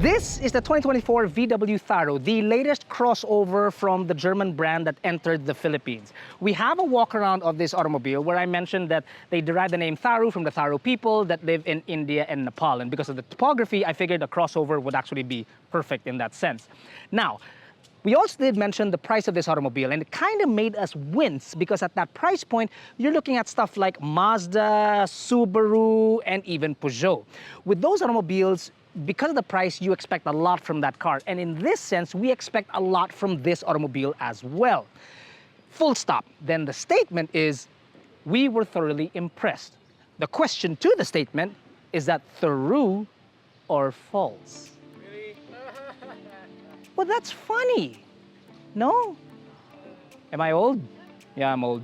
This is the 2024 VW Tharu, the latest crossover from the German brand that entered the Philippines. We have a walk around of this automobile where I mentioned that they derived the name Tharu from the Tharu people that live in India and Nepal. And because of the topography, I figured a crossover would actually be perfect in that sense. Now, we also did mention the price of this automobile, and it kind of made us wince because at that price point, you're looking at stuff like Mazda, Subaru, and even Peugeot. With those automobiles, because of the price, you expect a lot from that car. And in this sense, we expect a lot from this automobile as well. Full stop. Then the statement is, we were thoroughly impressed. The question to the statement is that true or false? Well, that's funny. No? Am I old? Yeah, I'm old.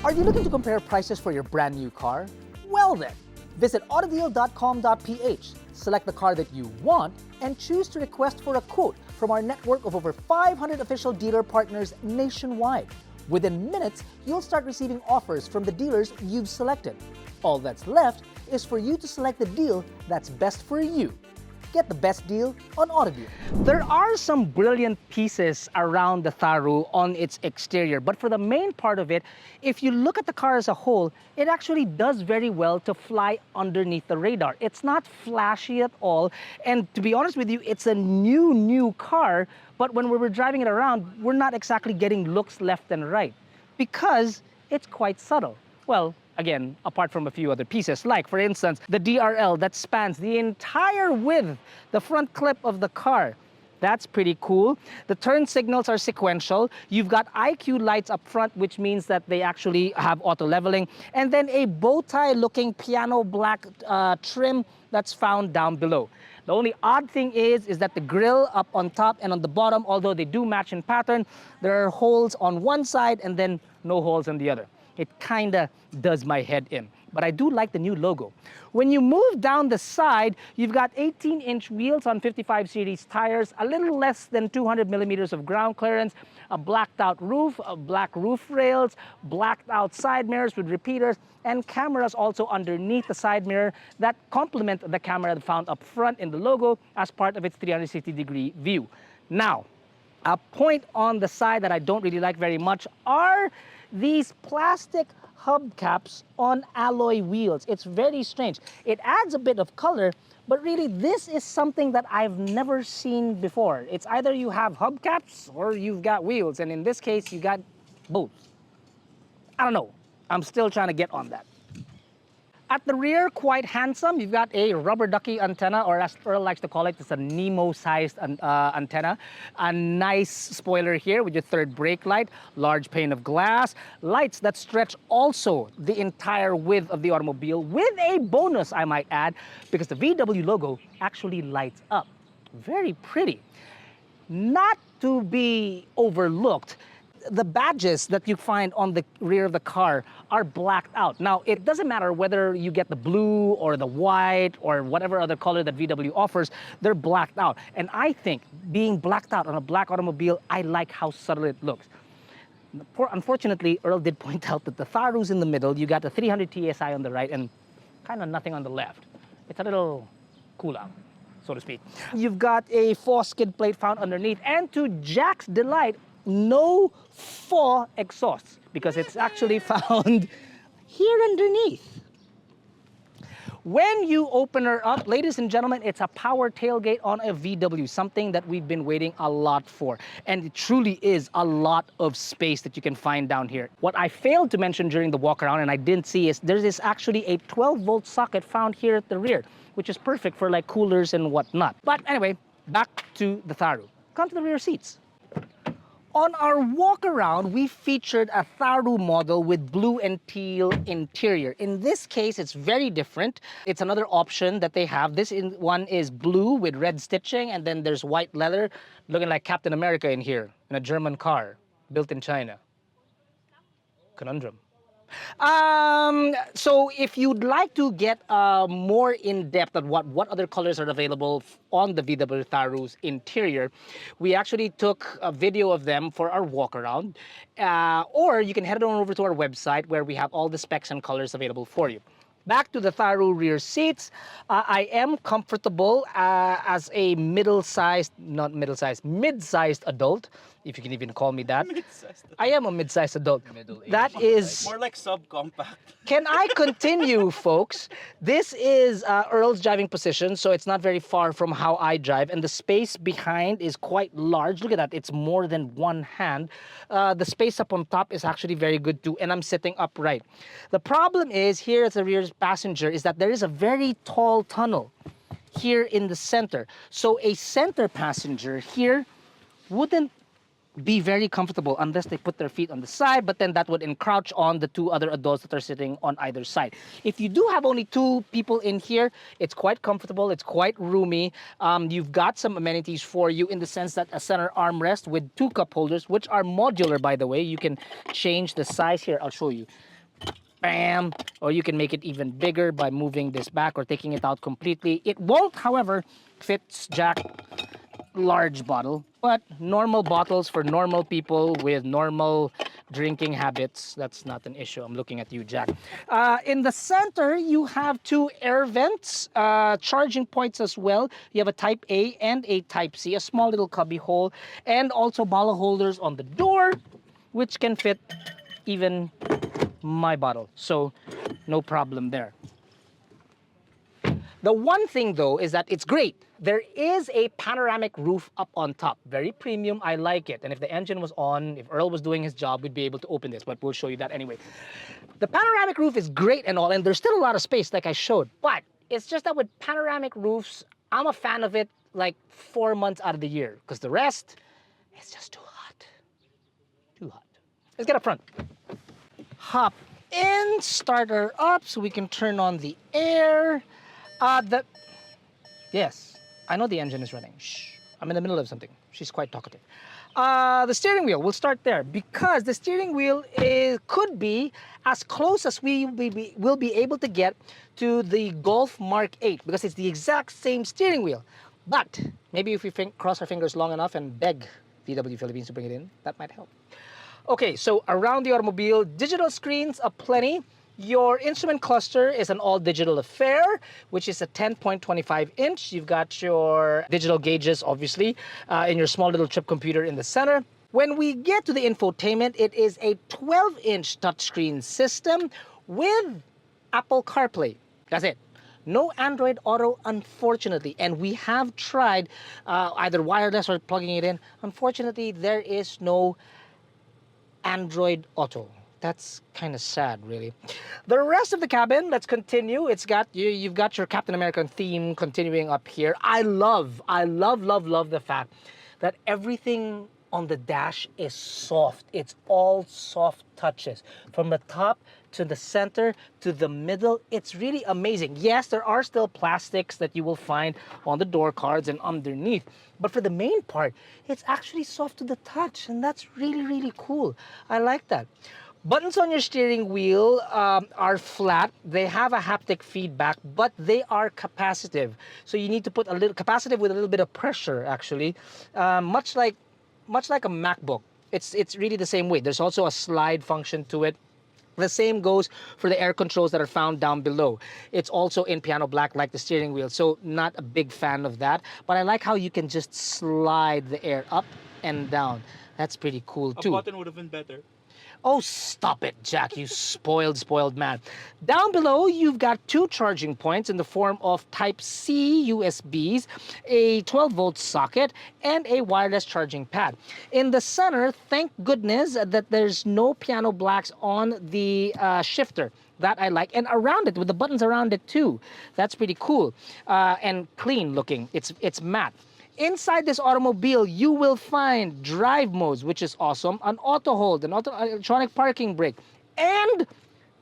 Are you looking to compare prices for your brand new car? Well then, visit AutoDeal.com.ph, select the car that you want, and choose to request for a quote from our network of over 500 official dealer partners nationwide. Within minutes, you'll start receiving offers from the dealers you've selected. All that's left is for you to select the deal that's best for you. Get the best deal on AutoDeal. There are some brilliant pieces around the Tharu on its exterior, but for the main part of it, if you look at the car as a whole, it actually does very well to fly underneath the radar. It's not flashy at all, and to be honest with you, it's a new car, but when we were driving it around, we're not exactly getting looks left and right because it's quite subtle. Well, again, apart from a few other pieces, like for instance, the DRL that spans the entire width, the front clip of the car. That's pretty cool. The turn signals are sequential. You've got IQ lights up front, which means that they actually have auto leveling, and then a bow tie looking piano black trim that's found down below. The only odd thing is that the grille up on top and on the bottom, although they do match in pattern, there are holes on one side and then no holes on the other. It kinda does my head in, but I do like the new logo. When you move down the side, you've got 18-inch wheels on 55 series tires, a little less than 200 millimeters of ground clearance, a blacked out roof, black roof rails, blacked out side mirrors with repeaters, and cameras also underneath the side mirror that complement the camera found up front in the logo as part of its 360-degree view. Now, a point on the side that I don't really like very much are these plastic hubcaps on alloy wheels. It's very strange. It adds a bit of color, but really this is something that I've never seen before. It's either you have hubcaps or you've got wheels, and in this case, you got both. I don't know. I'm still trying to get on that. At the rear, quite handsome. You've got a rubber ducky antenna, or as Earl likes to call it, it's a Nemo-sized antenna. A nice spoiler here with your third brake light, large pane of glass, lights that stretch also the entire width of the automobile, with a bonus, I might add, because the VW logo actually lights up. Very pretty. Not to be overlooked, the badges that you find on the rear of the car are blacked out. Now, it doesn't matter whether you get the blue or the white or whatever other color that VW offers, they're blacked out. And I think being blacked out on a black automobile, I like how subtle it looks. Unfortunately, Earl did point out that the Tharu's in the middle, you got the 300 TSI on the right and kind of nothing on the left. It's a little cool out, so to speak. You've got a 4-skid plate found underneath, and to Jack's delight, no 4 exhausts, because it's actually found here underneath. When you open her up, ladies and gentlemen, it's a power tailgate on a VW, something that we've been waiting a lot for. And it truly is a lot of space that you can find down here. What I failed to mention during the walk around and I didn't see is there's actually a 12-volt socket found here at the rear, which is perfect for like coolers and whatnot. But anyway, back to the Tharu. Come to the rear seats. On our walk around, we featured a Tharu model with blue and teal interior. In this case, it's very different. It's another option that they have. One is blue with red stitching, and then there's white leather, looking like Captain America in here, in a German car, built in China. Conundrum. So if you'd like to get more in depth on what other colors are available on the VW Tharu's interior, we actually took a video of them for our walk around, or you can head on over to our website where we have all the specs and colors available for you. Back to the Tharu rear seats. I am comfortable as a mid-sized adult, if you can even call me that. I am a mid-sized adult. That is more like subcompact. Can I continue, folks? This is Earl's driving position, so it's not very far from how I drive, and the space behind is quite large. Look at that, it's more than one hand. The space up on top is actually very good too, and I'm sitting upright. The problem is, here as a rear passenger, is that there is a very tall tunnel here in the center. So a center passenger here wouldn't be very comfortable unless they put their feet on the side, but then that would encroach on the two other adults that are sitting on either side. If you do have only two people in here, it's quite comfortable, it's quite roomy. You've got some amenities for you in the sense that a center armrest with two cup holders, which are modular, by the way. You can change the size here. I'll show you. Bam! Or you can make it even bigger by moving this back or taking it out completely. It won't, however, fit Jack large bottle, but normal bottles for normal people with normal drinking habits, that's not an issue. I'm looking at you, Jack. In the center, you have two air vents, charging points as well. You have a Type A and a Type C, a small little cubby hole, and also bottle holders on the door, which can fit even my bottle, so no problem there. The one thing though is that it's great. There is a panoramic roof up on top. Very premium, I like it. And if the engine was on, if Earl was doing his job, we'd be able to open this, but we'll show you that anyway. The panoramic roof is great and all, and there's still a lot of space like I showed, but it's just that with panoramic roofs, I'm a fan of it like 4 months out of the year, because the rest, it's just too hot. Too hot. Let's get up front. Hop in, start her up so we can turn on the air. Yes, I know the engine is running. Shh, I'm in the middle of something. She's quite talkative. The steering wheel, we'll start there, because the steering wheel could be as close as we will be able to get to the Golf Mark 8, because it's the exact same steering wheel. But maybe if we cross our fingers long enough and beg VW Philippines to bring it in, that might help. Okay, so around the automobile, digital screens aplenty. Your instrument cluster is an all-digital affair, which is a 10.25 inch. You've got your digital gauges, obviously, in your small little chip computer in the center. When we get to the infotainment, it is a 12-inch touchscreen system with Apple CarPlay. That's it. No Android Auto, unfortunately, and we have tried either wireless or plugging it in. Unfortunately, there is no Android Auto. That's kind of sad, really. The rest of the cabin, let's continue. You've got your Captain American theme continuing up here. I love the fact that everything on the dash is soft. It's all soft touches. From the top to the center to the middle, it's really amazing. Yes, there are still plastics that you will find on the door cards and underneath, but for the main part, it's actually soft to the touch, and that's really cool. I like that. Buttons on your steering wheel are flat. They have a haptic feedback, but they are capacitive. So you need to put a little capacitive with a little bit of pressure, actually, much like a MacBook. It's really the same way. There's also a slide function to it. The same goes for the air controls that are found down below. It's also in piano black like the steering wheel, so not a big fan of that. But I like how you can just slide the air up and down. That's pretty cool too. A button would have been better. Oh, stop it, Jack, you spoiled man. Down below, you've got two charging points in the form of Type C USBs, a 12-volt socket, and a wireless charging pad. In the center, thank goodness that there's no piano blacks on the shifter. That I like. And around it, with the buttons around it too. That's pretty cool and clean looking. It's matte. Inside this automobile, you will find drive modes, which is awesome, an auto hold, an electronic parking brake, and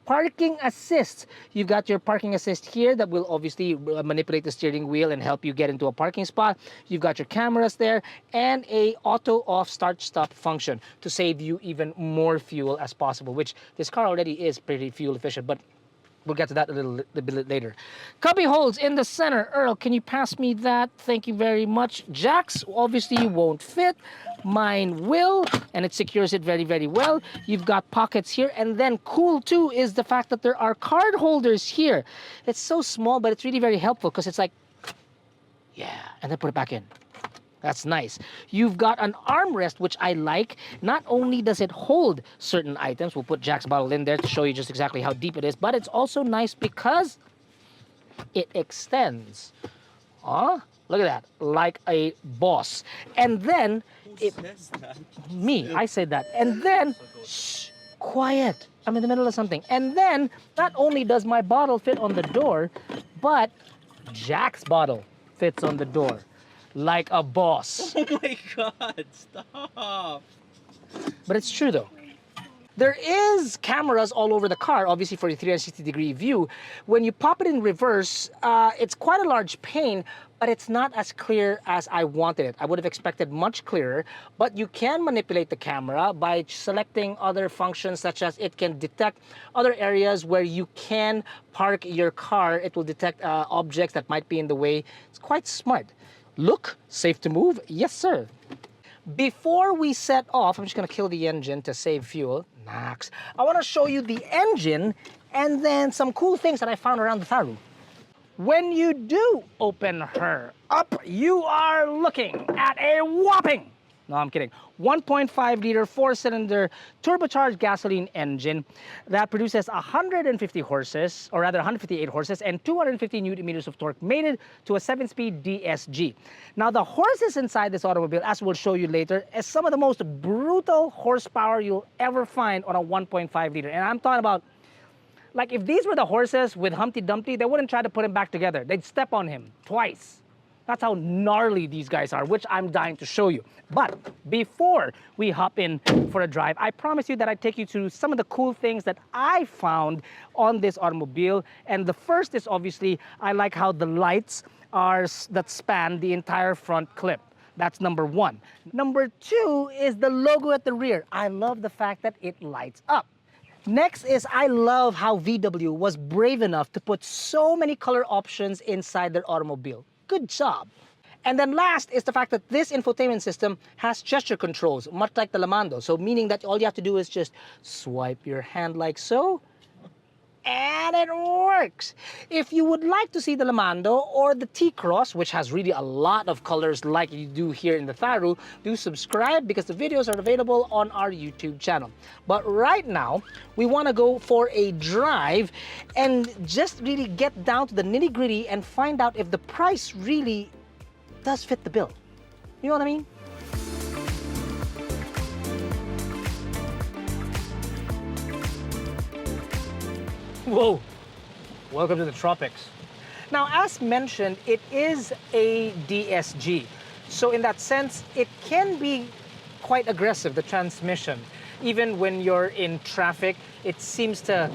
parking assist. You've got your parking assist here that will obviously manipulate the steering wheel and help you get into a parking spot. You've got your cameras there and a auto off start stop function to save you even more fuel as possible, which this car already is pretty fuel efficient, but we'll get to that a little bit later. Cubby holes in the center. Earl, can you pass me that? Thank you very much. Jacks obviously won't fit. Mine will, and it secures it very, very well. You've got pockets here, and then cool too is the fact that there are card holders here. It's so small, but it's really very helpful because it's like, yeah, and then put it back in. That's nice. You've got an armrest, which I like. Not only does it hold certain items, we'll put Jack's bottle in there to show you just exactly how deep it is, but it's also nice because it extends. Look at that, like a boss. And then, Who says that? me, I said that. And then, shh, quiet. I'm in the middle of something. And then, not only does my bottle fit on the door, but Jack's bottle fits on the door. Like a boss. Oh my god, stop. But it's true though. There is cameras all over the car, obviously for your 360-degree view. When you pop it in reverse, it's quite a large pane, but it's not as clear as I wanted it. I would have expected much clearer, but you can manipulate the camera by selecting other functions, such as it can detect other areas where you can park your car. It will detect objects that might be in the way. It's quite smart. Look, safe to move? Yes, sir. Before we set off, I'm just gonna kill the engine to save fuel. Max. I wanna show you the engine and then some cool things that I found around the Tharu. When you do open her up, you are looking at a whopping, no, I'm kidding, 1.5-liter 4-cylinder turbocharged gasoline engine that produces 150 horses, or rather 158 horses, and 250 newton meters of torque, mated to a 7-speed DSG. Now, the horses inside this automobile, as we'll show you later, is some of the most brutal horsepower you'll ever find on a 1.5-liter. And I'm talking about, like, if these were the horses with Humpty Dumpty, they wouldn't try to put him back together. They'd step on him twice. That's how gnarly these guys are, which I'm dying to show you. But before we hop in for a drive, I promise you that I'd take you to some of the cool things that I found on this automobile. And the first is obviously, I like how the lights are that span the entire front clip. That's number one. Number two is the logo at the rear. I love the fact that it lights up. Next is I love how VW was brave enough to put so many color options inside their automobile. Good job. And then last is the fact that this infotainment system has gesture controls, much like the Lamando. So meaning that all you have to do is just swipe your hand like so, and it works. If you would like to see the Lamando or the T-Cross, which has really a lot of colors like you do here in the Tharu, do subscribe because the videos are available on our YouTube channel. But right now, we want to go for a drive and just really get down to the nitty-gritty and find out if the price really does fit the bill. You know what I mean? Whoa, welcome to the tropics. Now, as mentioned, it is a DSG. So in that sense, it can be quite aggressive, the transmission. Even when you're in traffic, it seems to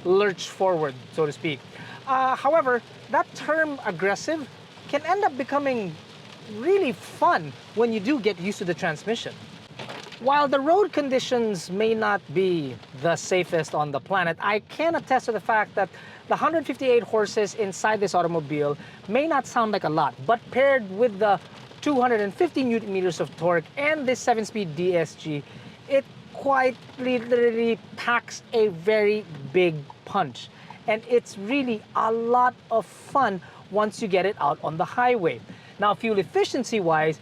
lurch forward, so to speak. However, that term aggressive can end up becoming really fun when you do get used to the transmission. While the road conditions may not be the safest on the planet, I can attest to the fact that the 158 horses inside this automobile may not sound like a lot, but paired with the 250 newton meters of torque and this 7-speed DSG, it quite literally packs a very big punch. And it's really a lot of fun once you get it out on the highway. Now, fuel efficiency-wise,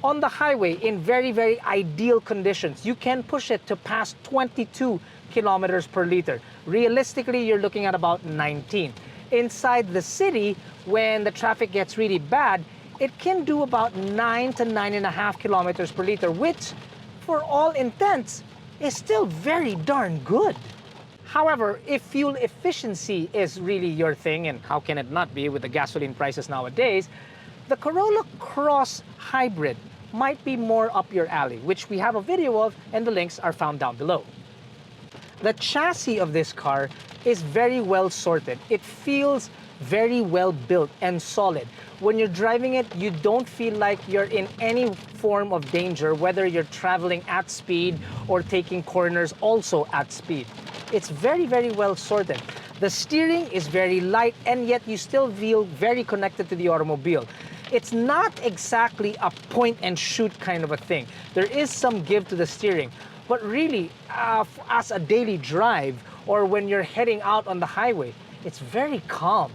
on the highway, in very, very ideal conditions, you can push it to past 22 kilometers per liter. Realistically, you're looking at about 19. Inside the city, when the traffic gets really bad, it can do about 9 to 9.5 kilometers per liter, which, for all intents, is still very darn good. However, if fuel efficiency is really your thing, and how can it not be with the gasoline prices nowadays, The Corolla Cross Hybrid might be more up your alley, which we have a video of and the links are found down below. The chassis of this car is very well sorted. It feels very well built and solid. When you're driving it, you don't feel like you're in any form of danger, whether you're traveling at speed or taking corners also at speed. It's very, very well sorted. The steering is very light, and yet you still feel very connected to the automobile. It's not exactly a point and shoot kind of a thing. There is some give to the steering, but really, as a daily drive or when you're heading out on the highway, it's very calm.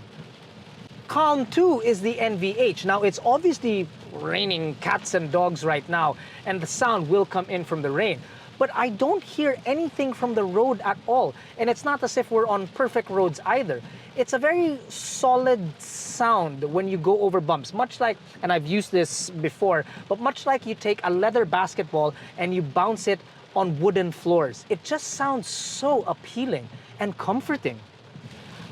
Calm too is the NVH. Now, it's obviously raining cats and dogs right now, and the sound will come in from the rain. But I don't hear anything from the road at all. And it's not as if we're on perfect roads either. It's a very solid sound when you go over bumps, much like, and I've used this before, but much like you take a leather basketball and you bounce it on wooden floors. It just sounds so appealing and comforting.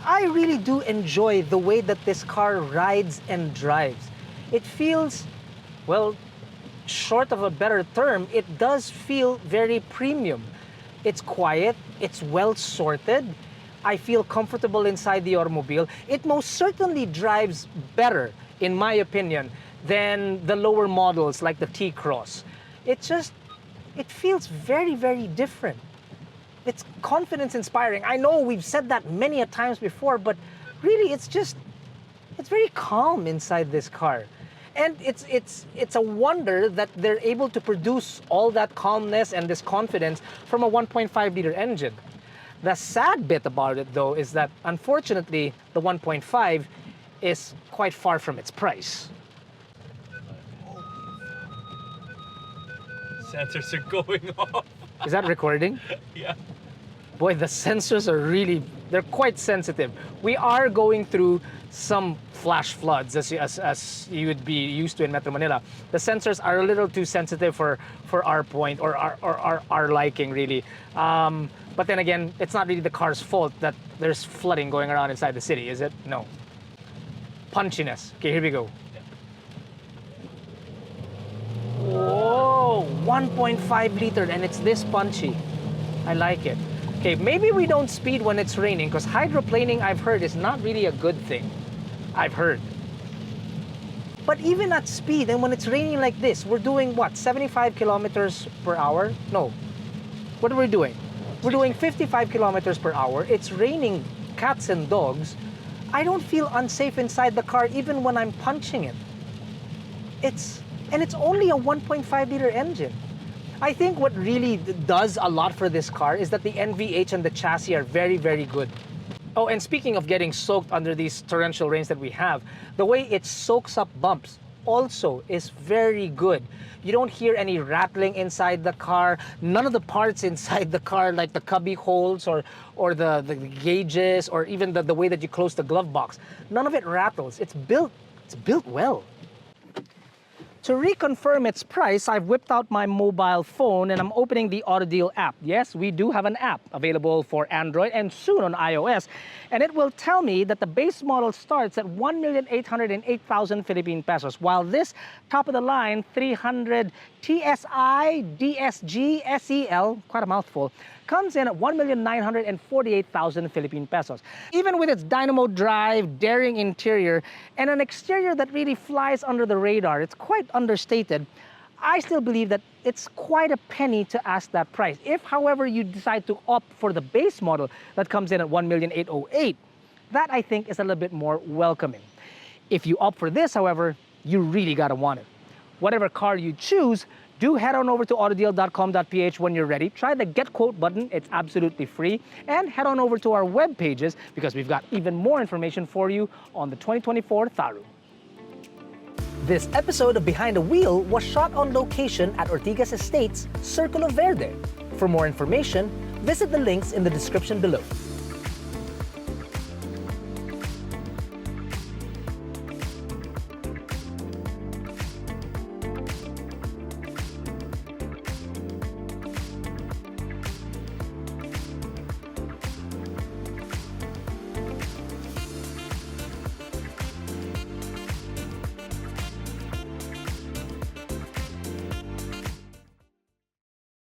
I really do enjoy the way that this car rides and drives. It feels, well, short of a better term, it does feel very premium. It's quiet, it's well sorted. I feel comfortable inside the automobile. It most certainly drives better, in my opinion, than the lower models like the T-Cross. It feels very, very different. It's confidence inspiring. I know we've said that many a times before, but really it's very calm inside this car. And it's a wonder that they're able to produce all that calmness and this confidence from a 1.5-liter engine. The sad bit about it, though, is that unfortunately the 1.5 is quite far from its price. Sensors are going off. Is that recording? Yeah. Boy, the sensors are they're quite sensitive. We are going through some flash floods as you would be used to in Metro Manila. The sensors are a little too sensitive for our point or our liking, really. But then again, it's not really the car's fault that there's flooding going around inside the city, is it? No. Punchiness. Okay, here we go. Whoa, 1.5 liter, and it's this punchy. I like it. Okay, maybe we don't speed when it's raining, because hydroplaning, I've heard, is not really a good thing. I've heard. But even at speed, and when it's raining like this, we're doing what, 75 kilometers per hour? No. What are we doing? We're doing 55 kilometers per hour. It's raining cats and dogs. I don't feel unsafe inside the car even when I'm punching it. And it's only a 1.5 liter engine. I think what really does a lot for this car is that the NVH and the chassis are very, very good. Oh, and speaking of getting soaked under these torrential rains that we have, the way it soaks up bumps also is very good. You don't hear any rattling inside the car. None of the parts inside the car, like the cubby holes or the gauges or even the way that you close the glove box, none of it rattles. It's built well. To reconfirm its price, I've whipped out my mobile phone and I'm opening the AutoDeal app. Yes, we do have an app available for Android and soon on iOS. And it will tell me that the base model starts at 1,808,000 Philippine pesos, while this top-of-the-line 300 TSI DSG SEL, quite a mouthful, comes in at 1,948,000 Philippine pesos. Even with its dynamo drive, daring interior, and an exterior that really flies under the radar, it's quite understated, I still believe that it's quite a penny to ask that price. If, however, you decide to opt for the base model that comes in at 1,808,000, that I think is a little bit more welcoming. If you opt for this, however, you really gotta want it. Whatever car you choose, do head on over to AutoDeal.com.ph when you're ready. Try the Get Quote button, it's absolutely free. And head on over to our web pages because we've got even more information for you on the 2024 Tharu. This episode of Behind the Wheel was shot on location at Ortigas Estates, Circulo Verde. For more information, visit the links in the description below.